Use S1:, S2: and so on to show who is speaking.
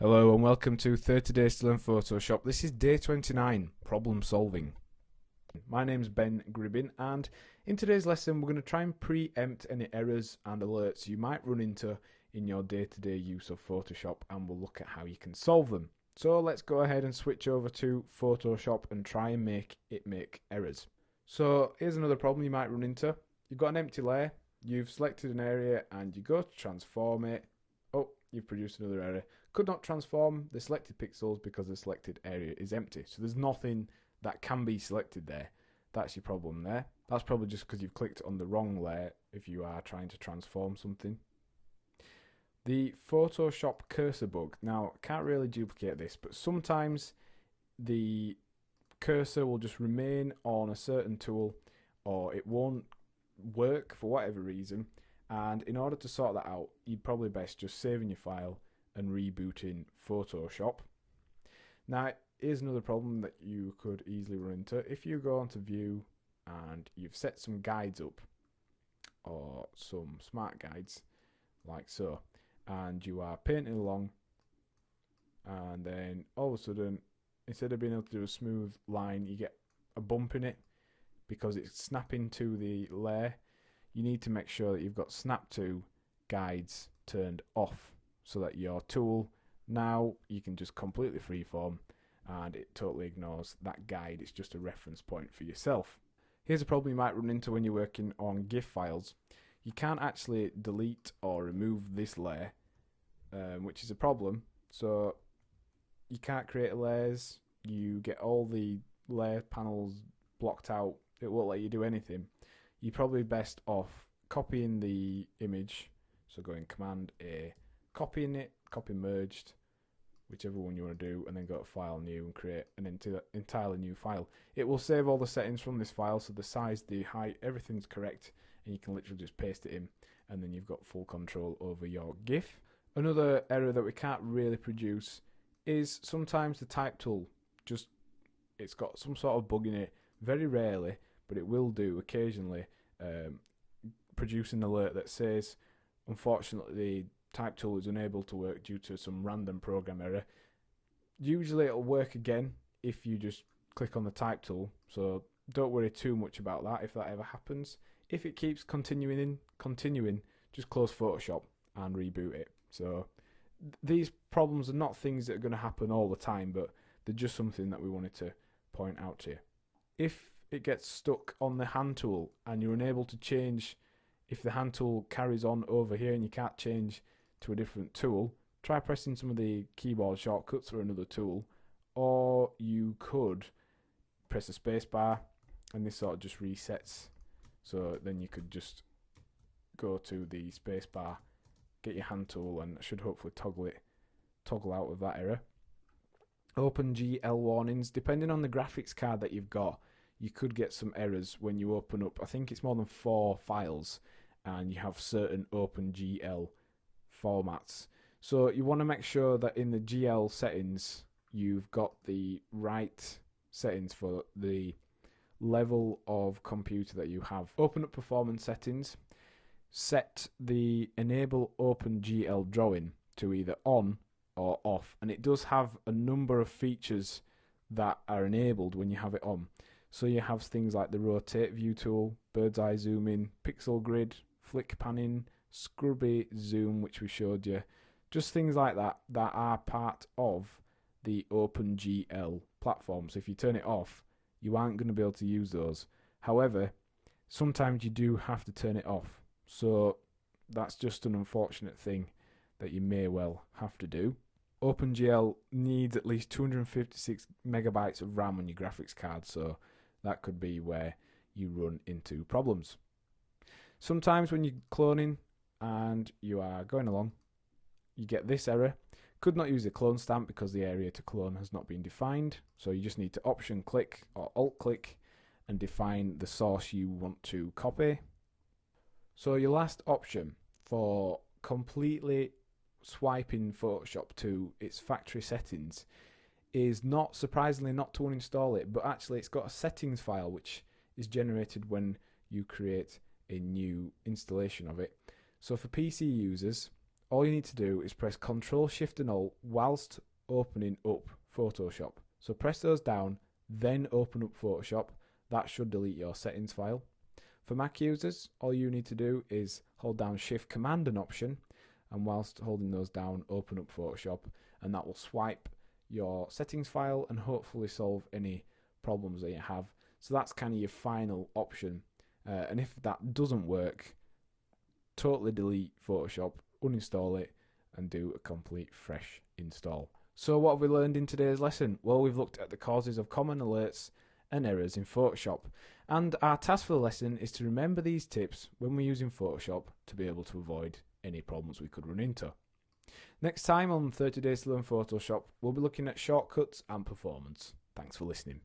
S1: Hello and welcome to 30 Days to Learn Photoshop. This is day 29, problem solving. My name's Ben Gribbin, and in today's lesson we're going to try and preempt any errors and alerts you might run into in your day-to-day use of Photoshop, and we'll look at how you can solve them. So let's go ahead and switch over to Photoshop and try and make it make errors. So here's another problem you might run into. You've got an empty layer, you've selected an area and you go to transform it. Oh, you've produced another error. Could not transform the selected pixels because the selected area is empty. So there's nothing that can be selected there. That's your problem there. That's probably just because you've clicked on the wrong layer if you are trying to transform something. The Photoshop cursor bug. Now, I can't really duplicate this, but sometimes the cursor will just remain on a certain tool or it won't work for whatever reason. And in order to sort that out, you'd probably best just saving your file and rebooting Photoshop. Now, here's another problem that you could easily run into. If you go onto View and you've set some guides up, or some smart guides, like so, and you are painting along, and then all of a sudden, instead of being able to do a smooth line, you get a bump in it because it's snapping to the layer. You need to make sure that you've got Snap to guides turned off so that your tool, now you can just completely freeform and it totally ignores that guide. It's just a reference point for yourself. Here's a problem you might run into when you're working on GIF files. You can't actually delete or remove this layer, which is a problem. So you can't create layers. You get all the layer panels blocked out. It won't let you do anything. You're probably best off copying the image, so going Command A, copying it, copy merged, whichever one you want to do, and then go to File New and create an entirely new file. It will save all the settings from this file, so the size, the height, everything's correct, and you can literally just paste it in, and then you've got full control over your GIF. Another error that we can't really produce is sometimes the type tool, it's got some sort of bug in it, very rarely, but it will do occasionally, produce an alert that says, unfortunately, the type tool is unable to work due to some random program error. Usually it'll work again if you just click on the type tool, so don't worry too much about that if that ever happens. If it keeps continuing, just close Photoshop and reboot it. So these problems are not things that are going to happen all the time, but they're just something that we wanted to point out to you. If it gets stuck on the hand tool and you're unable to change, if the hand tool carries on over here and you can't change to a different tool, try pressing some of the keyboard shortcuts for another tool, or you could press the space bar and this sort of just resets. So then you could just go to the space bar, get your hand tool, and it should hopefully toggle out of that error. OpenGL warnings. Depending on the graphics card that you've got, you could get some errors when you open up, I think it's more than 4 files, and you have certain OpenGL formats. So you want to make sure that in the GL settings, you've got the right settings for the level of computer that you have. Open up performance settings, set the enable OpenGL drawing to either on or off, and it does have a number of features that are enabled when you have it on. So you have things like the rotate view tool, bird's eye zoom in, pixel grid, flick panning, scrubby zoom, which we showed you. Just things like that that are part of the OpenGL platform. So if you turn it off, you aren't going to be able to use those. However, sometimes you do have to turn it off. So that's just an unfortunate thing that you may well have to do. OpenGL needs at least 256 megabytes of RAM on your graphics card, so that could be where you run into problems. Sometimes when you're cloning and you are going along, you get this error. Could not use the clone stamp because the area to clone has not been defined. So you just need to option click or alt click and define the source you want to copy. So your last option for completely swiping Photoshop to its factory settings is, not surprisingly, not to uninstall it, but actually it's got a settings file which is generated when you create a new installation of it. So for PC users, all you need to do is press Ctrl, Shift and Alt whilst opening up Photoshop. So press those down, then open up Photoshop. That should delete your settings file. For Mac users, all you need to do is hold down Shift, Command and Option, and whilst holding those down, open up Photoshop, and that will swipe your settings file and hopefully solve any problems that you have. So that's kind of your final option. And if that doesn't work, totally delete Photoshop, uninstall it, and do a complete fresh install. So what have we learned in today's lesson? Well, we've looked at the causes of common alerts and errors in Photoshop. And our task for the lesson is to remember these tips when we're using Photoshop to be able to avoid any problems we could run into. Next time on 30 Days to Learn Photoshop, we'll be looking at shortcuts and performance. Thanks for listening.